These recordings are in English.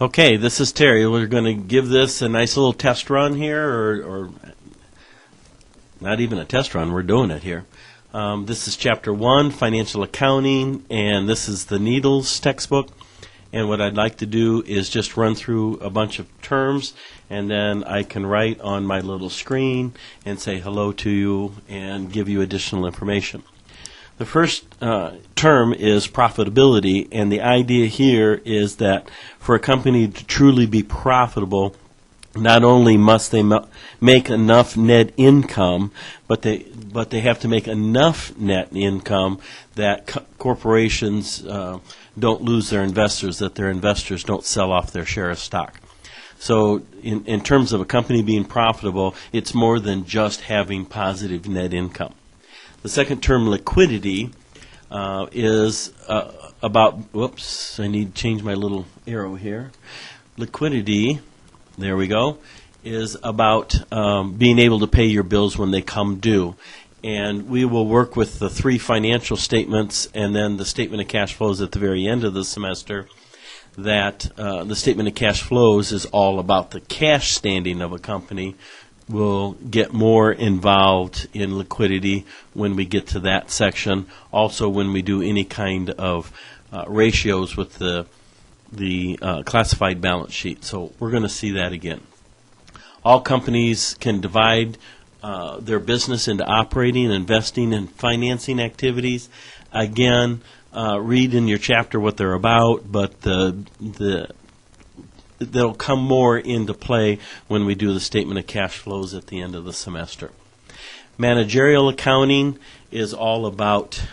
Okay, this is Terry. We're going to give this a nice little test run here, or not even a test run. We're doing it here. This is Chapter 1, Financial Accounting, and this is the Needles textbook. And what I'd like to do is just run through a bunch of terms, and then I can write on my little screen and say hello to you and give you additional information. The first term is profitability, and the idea here is that for a company to truly be profitable, not only must they make enough net income, but they have to make enough net income that corporations don't lose their investors, that their investors don't sell off their share of stock. So in terms of a company being profitable, it's more than just having positive net income. The second term, liquidity, is about, whoops, I need to change my little arrow here. Liquidity, there we go, is about being able to pay your bills when they come due. And we will work with the three financial statements and then the statement of cash flows at the very end of the semester. That the statement of cash flows is all about the cash standing of a company. We'll get more involved in liquidity when we get to that section. Also, when we do any kind of ratios with the classified balance sheet. So we're going to see that again. All companies can divide their business into operating, investing, and financing activities. Again, read in your chapter what they're about, but they'll come more into play when we do the statement of cash flows at the end of the semester. Managerial accounting is all about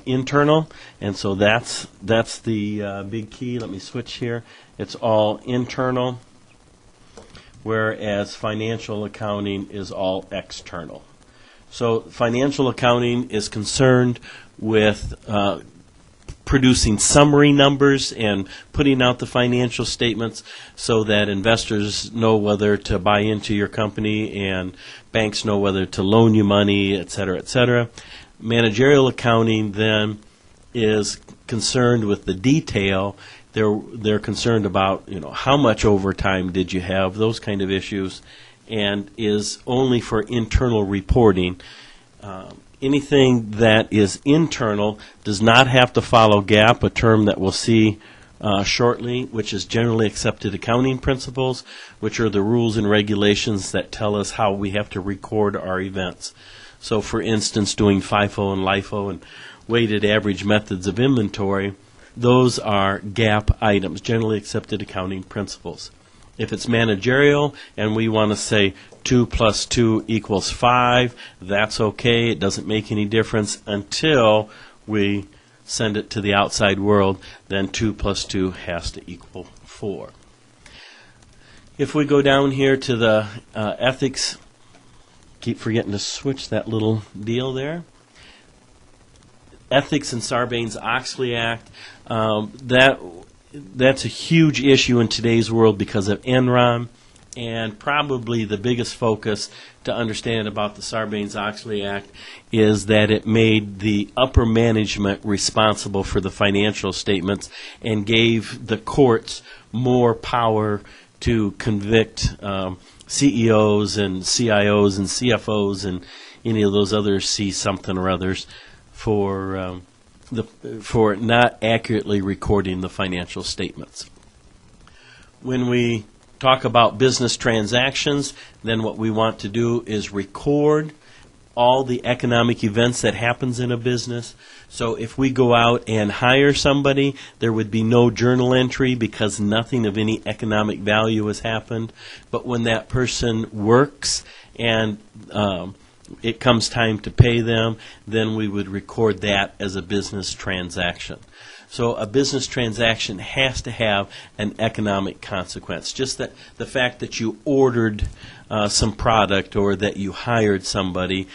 internal, and so that's the big key. Let me switch here. It's all internal, whereas financial accounting is all external. So financial accounting is concerned with producing summary numbers and putting out the financial statements so that investors know whether to buy into your company and banks know whether to loan you money, et cetera, et cetera. Managerial accounting then is concerned with the detail. They're concerned about, how much overtime did you have, those kind of issues, and is only for internal reporting. Anything that is internal does not have to follow GAAP, a term that we'll see shortly, which is generally accepted accounting principles, which are the rules and regulations that tell us how we have to record our events. So, for instance, doing FIFO and LIFO and weighted average methods of inventory, those are GAAP items, generally accepted accounting principles. If it's managerial and we want to say 2 plus 2 equals 5, that's okay. It doesn't make any difference until we send it to the outside world. Then 2 plus 2 has to equal 4. If we go down here to the ethics, keep forgetting to switch that little deal there. Ethics and Sarbanes-Oxley Act, that's a huge issue in today's world because of Enron, and probably the biggest focus to understand about the Sarbanes-Oxley Act is that it made the upper management responsible for the financial statements and gave the courts more power to convict CEOs and CIOs and CFOs and any of those other C something or others for not accurately recording the financial statements. When we talk about business transactions, then what we want to do is record all the economic events that happens in a business. So if we go out and hire somebody, there would be no journal entry because nothing of any economic value has happened. But when that person works and it comes time to pay them, then we would record that as a business transaction. So a business transaction has to have an economic consequence. Just that the fact that you ordered some product or that you hired somebody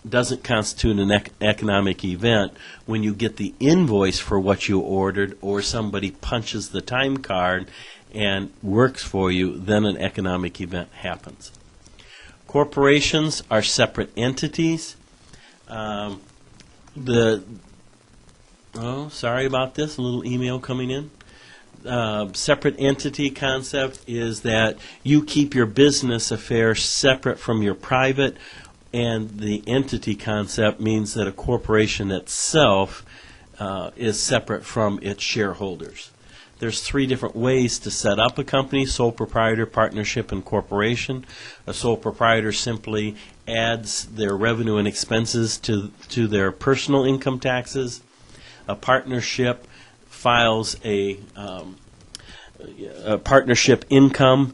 doesn't constitute an economic event. When you get the invoice for what you ordered or somebody punches the time card and works for you, then an economic event happens. Corporations are separate entities. Sorry about this, a little email coming in. separate entity concept is that you keep your business affairs separate from your private, and the entity concept means that a corporation itself is separate from its shareholders. There's 3 different ways to set up a company: sole proprietor, partnership, and corporation. A sole proprietor simply adds their revenue and expenses to their personal income taxes. A partnership files a partnership income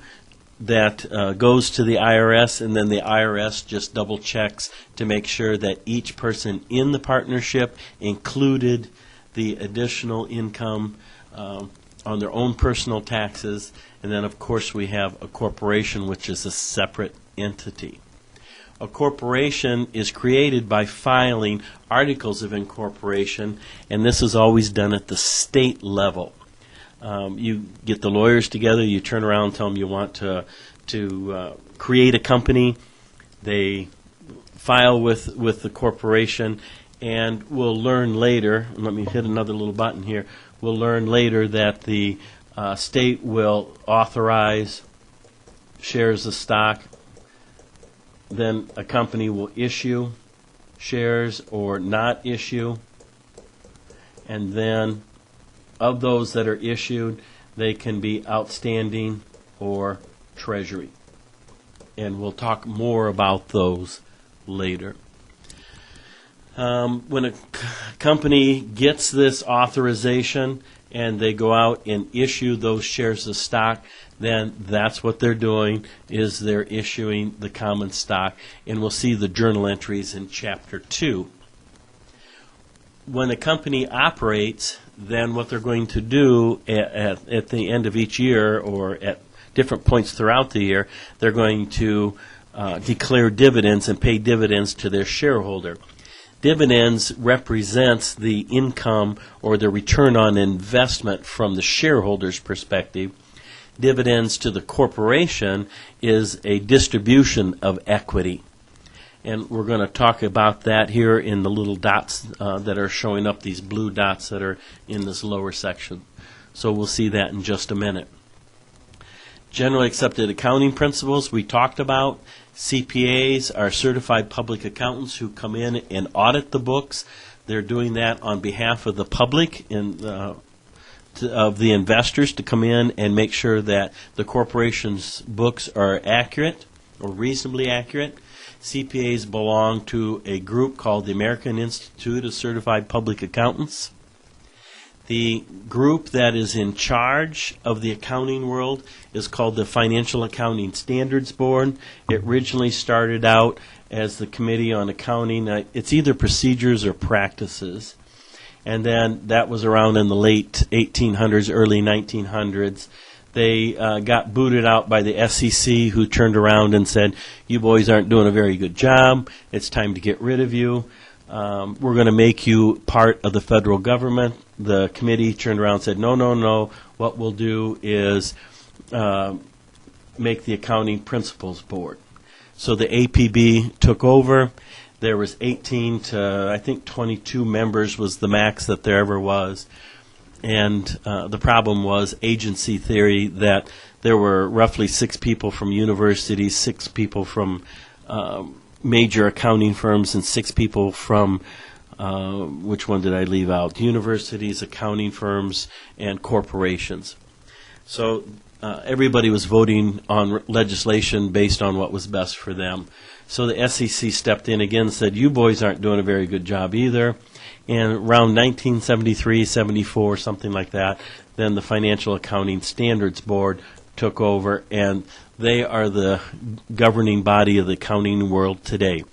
that goes to the IRS, and then the IRS just double checks to make sure that each person in the partnership included the additional income on their own personal taxes. And then, of course, we have a corporation, which is a separate entity. A corporation is created by filing articles of incorporation, and this is always done at the state level. You get the lawyers together, you turn around and tell them you want to create a company. They file with the corporation, and we'll learn later, and let me hit another little button here, we'll learn later that the state will authorize shares of stock. Then a company will issue shares or not issue, and then of those that are issued, they can be outstanding or treasury. And we'll talk more about those later. When a company gets this authorization and they go out and issue those shares of stock, then that's what they're doing, is they're issuing the common stock. And we'll see the journal entries in Chapter 2. When a company operates, then what they're going to do at the end of each year or at different points throughout the year, they're going to declare dividends and pay dividends to their shareholder. Dividends represents the income or the return on investment from the shareholder's perspective. Dividends to the corporation is a distribution of equity. And we're going to talk about that here in the little dots that are showing up, these blue dots that are in this lower section. So we'll see that in just a minute. Generally accepted accounting principles we talked about. CPAs are certified public accountants who come in and audit the books. They're doing that on behalf of the public and of the investors to come in and make sure that the corporation's books are accurate or reasonably accurate. CPAs belong to a group called the American Institute of Certified Public Accountants. The group that is in charge of the accounting world is called the Financial Accounting Standards Board. It originally started out as the Committee on Accounting. It's either procedures or practices. And then that was around in the late 1800s, early 1900s. They got booted out by the SEC, who turned around and said, "You boys aren't doing a very good job. It's time to get rid of you. We're going to make you part of the federal government." The committee turned around and said, no. What we'll do is make the Accounting Principles Board. So the APB took over. There was 18 to, I think, 22 members was the max that there ever was. And the problem was agency theory, that there were roughly 6 people from universities, 6 people from major accounting firms, and 6 people from, which one did I leave out? Universities, accounting firms, and corporations. So everybody was voting on legislation based on what was best for them. So the SEC stepped in again and said, "You boys aren't doing a very good job either." And around 1973, 74, something like that, then the Financial Accounting Standards Board took over, and they are the governing body of the accounting world today.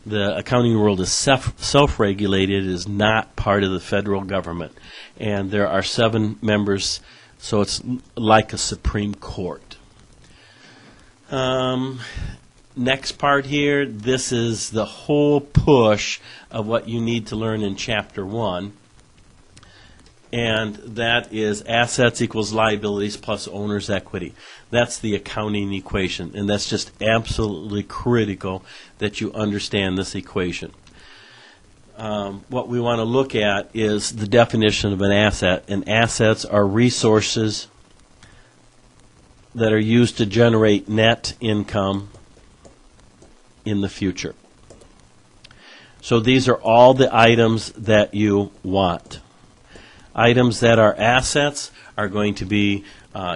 The accounting world is self-regulated, is not part of the federal government. And there are 7 members, so it's like a Supreme Court. Next part here, this is the whole push of what you need to learn in Chapter 1. And that is assets equals liabilities plus owner's equity. That's the accounting equation. And that's just absolutely critical that you understand this equation. what we want to look at is the definition of an asset. And assets are resources that are used to generate net income in the future. So these are all the items that you want. Items that are assets are going to be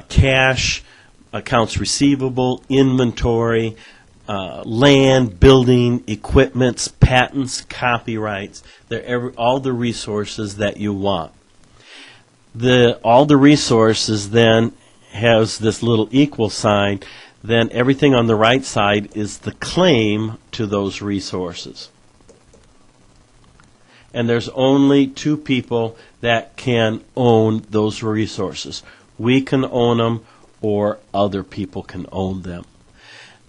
cash, accounts receivable, inventory, land, building, equipments, patents, copyrights. They're all the resources that you want. All the resources then has this little equal sign. Then everything on the right side is the claim to those resources. And there's only two people that can own those resources. We can own them, or other people can own them.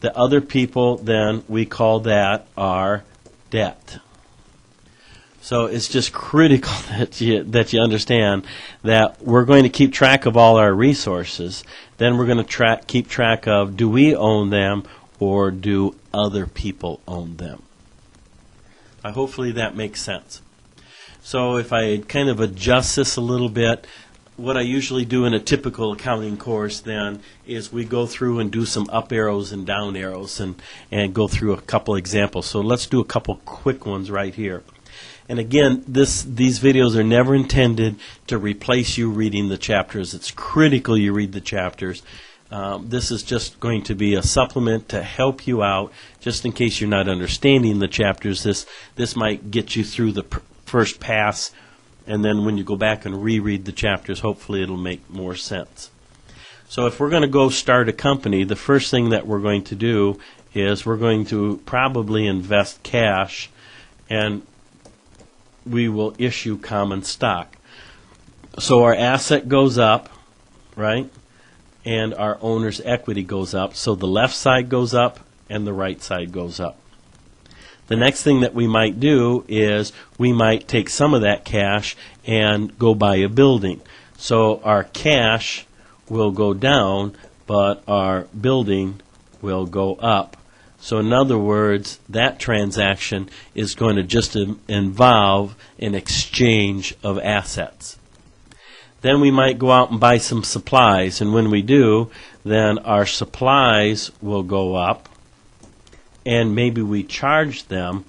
The other people, then, we call that our debt. So it's just critical that you understand that we're going to keep track of all our resources. Then we're going to keep track of, do we own them, or do other people own them? Hopefully that makes sense. So if I kind of adjust this a little bit, what I usually do in a typical accounting course then is we go through and do some up arrows and down arrows and go through a couple examples. So let's do a couple quick ones right here. And again, these videos are never intended to replace you reading the chapters. It's critical you read the chapters. This is just going to be a supplement to help you out, just in case you're not understanding the chapters. This might get you through the first pass, and then when you go back and reread the chapters, hopefully it'll make more sense. So if we're going to go start a company, the first thing that we're going to do is we're going to probably invest cash, and we will issue common stock. So our asset goes up, right? And our owner's equity goes up. So the left side goes up and the right side goes up. The next thing that we might do is we might take some of that cash and go buy a building. So our cash will go down, but our building will go up. So in other words, that transaction is going to just involve an exchange of assets. Then we might go out and buy some supplies, and when we do, then our supplies will go up, and maybe we charge them.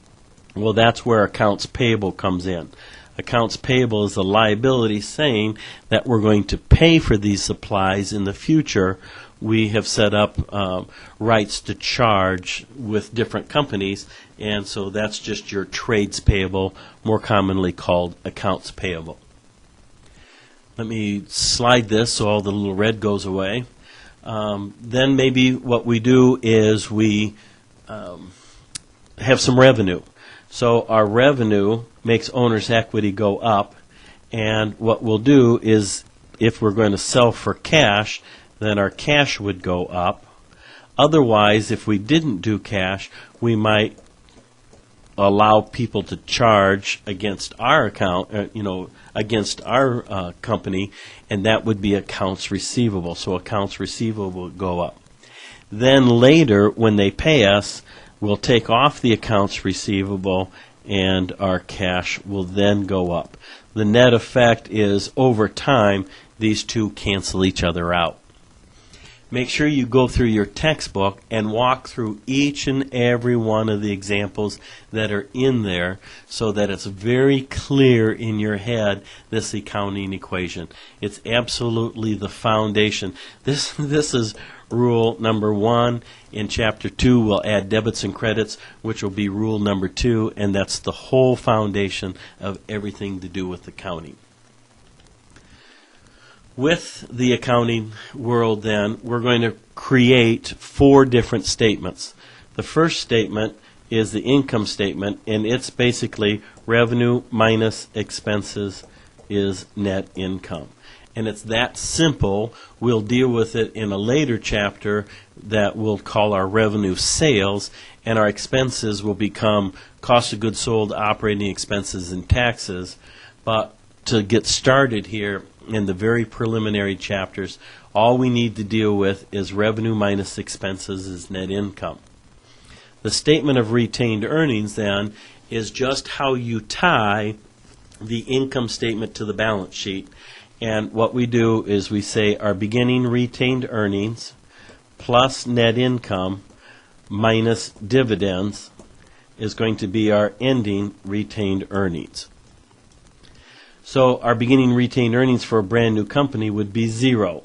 Well, that's where accounts payable comes in. Accounts payable is a liability saying that we're going to pay for these supplies in the future. We have set up rights to charge with different companies, and so that's just your trades payable, more commonly called accounts payable. Let me slide this so all the little red goes away. Then maybe what we do is we have some revenue. So our revenue makes owner's equity go up, and what we'll do is if we're going to sell for cash, then our cash would go up. Otherwise, if we didn't do cash, we might allow people to charge against our account, against our company, and that would be accounts receivable. So accounts receivable would go up. Then later, when they pay us, we'll take off the accounts receivable, and our cash will then go up. The net effect is, over time, these two cancel each other out. Make sure you go through your textbook and walk through each and every one of the examples that are in there so that it's very clear in your head, this accounting equation. It's absolutely the foundation. This is rule number 1. In Chapter 2, we'll add debits and credits, which will be rule number 2, and that's the whole foundation of everything to do with accounting. With the accounting world, then, we're going to create 4 different statements. The first statement is the income statement, and it's basically revenue minus expenses is net income. And it's that simple. We'll deal with it in a later chapter that we'll call our revenue sales, and our expenses will become cost of goods sold, operating expenses, and taxes. But to get started here, in the very preliminary chapters, all we need to deal with is revenue minus expenses is net income. The statement of retained earnings then is just how you tie the income statement to the balance sheet. And what we do is we say our beginning retained earnings plus net income minus dividends is going to be our ending retained earnings. So our beginning retained earnings for a brand new company would be 0.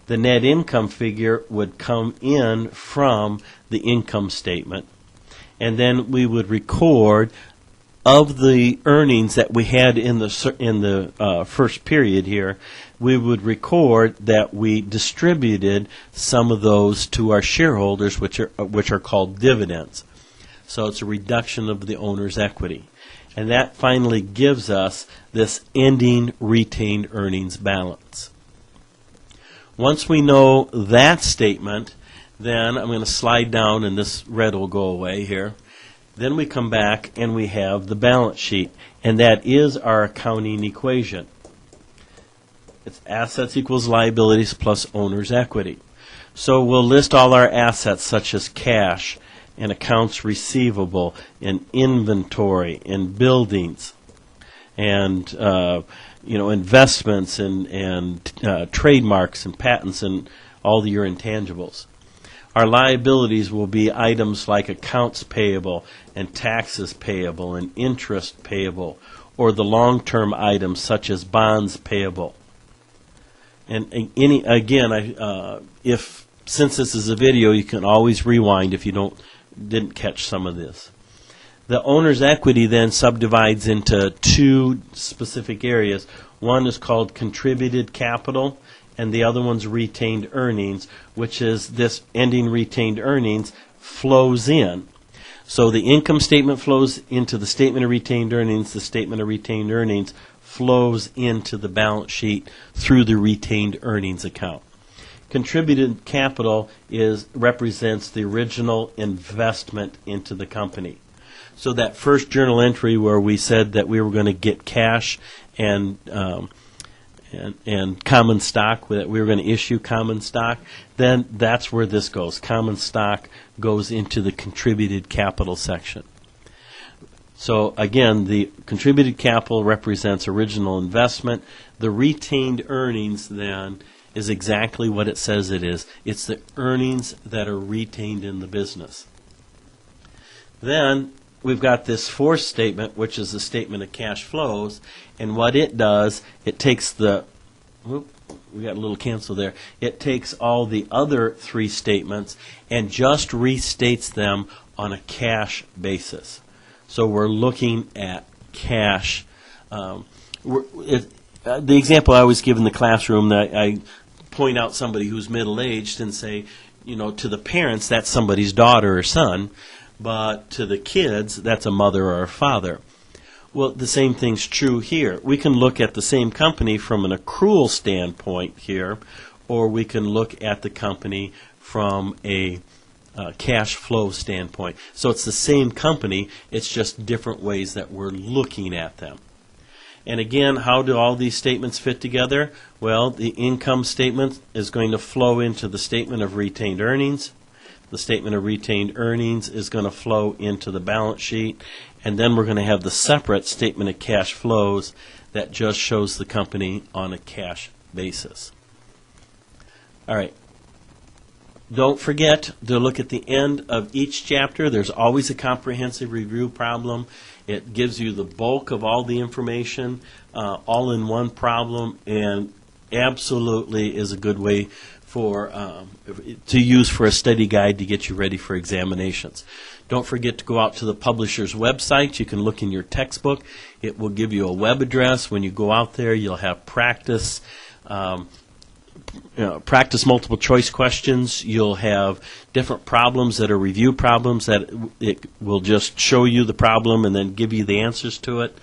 The net income figure would come in from the income statement, and then we would record of the earnings that we had in the first period here. We would record that we distributed some of those to our shareholders, which are called dividends. So it's a reduction of the owner's equity. And that finally gives us this ending retained earnings balance. Once we know that statement, then I'm going to slide down and this red will go away here. Then we come back and we have the balance sheet, and that is our accounting equation. It's assets equals liabilities plus owner's equity. So we'll list all our assets such as cash and accounts receivable and inventory and buildings and investments and trademarks and patents and all your intangibles. Our liabilities will be items like accounts payable and taxes payable and interest payable, or the long-term items such as bonds payable. And since this is a video, you can always rewind if you didn't catch some of this. The owner's equity then subdivides into 2 specific areas. One is called contributed capital, and the other one's retained earnings, which is this ending retained earnings flows in. So the income statement flows into the statement of retained earnings. The statement of retained earnings flows into the balance sheet through the retained earnings account. Contributed capital represents the original investment into the company. So that first journal entry where we said that we were going to get cash and common stock, that we were going to issue common stock, then that's where this goes. Common stock goes into the contributed capital section. So again, the contributed capital represents original investment. The retained earnings then is exactly what it says it is. It's the earnings that are retained in the business. Then we've got this fourth statement, which is the statement of cash flows, and what it does, it takes we got a little cancel there. It takes all the other 3 statements and just restates them on a cash basis. So we're looking at cash. The example I always give in the classroom, that I point out somebody who's middle-aged and say, to the parents, that's somebody's daughter or son, but to the kids, that's a mother or a father. Well, the same thing's true here. We can look at the same company from an accrual standpoint here, or we can look at the company from a cash flow standpoint. So it's the same company, it's just different ways that we're looking at them. And again, how do all these statements fit together? Well, the income statement is going to flow into the statement of retained earnings. The statement of retained earnings is going to flow into the balance sheet. And then we're going to have the separate statement of cash flows that just shows the company on a cash basis. All right. Don't forget to look at the end of each chapter. There's always a comprehensive review problem. It gives you the bulk of all the information all in one problem, and absolutely is a good way to use for a study guide to get you ready for examinations. Don't forget to go out to the publisher's website. You can look in your textbook. It will give you a web address. When you go out there, you'll have practice multiple choice questions. You'll have different problems that are review problems that it will just show you the problem and then give you the answers to it.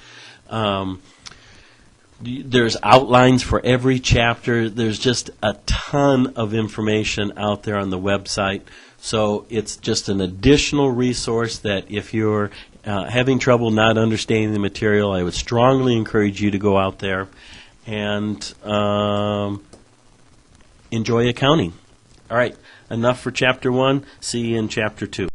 There's outlines for every chapter. There's just a ton of information out there on the website. So it's just an additional resource that if you're having trouble not understanding the material, I would strongly encourage you to go out there and enjoy accounting. All right, enough for Chapter 1. See you in Chapter 2.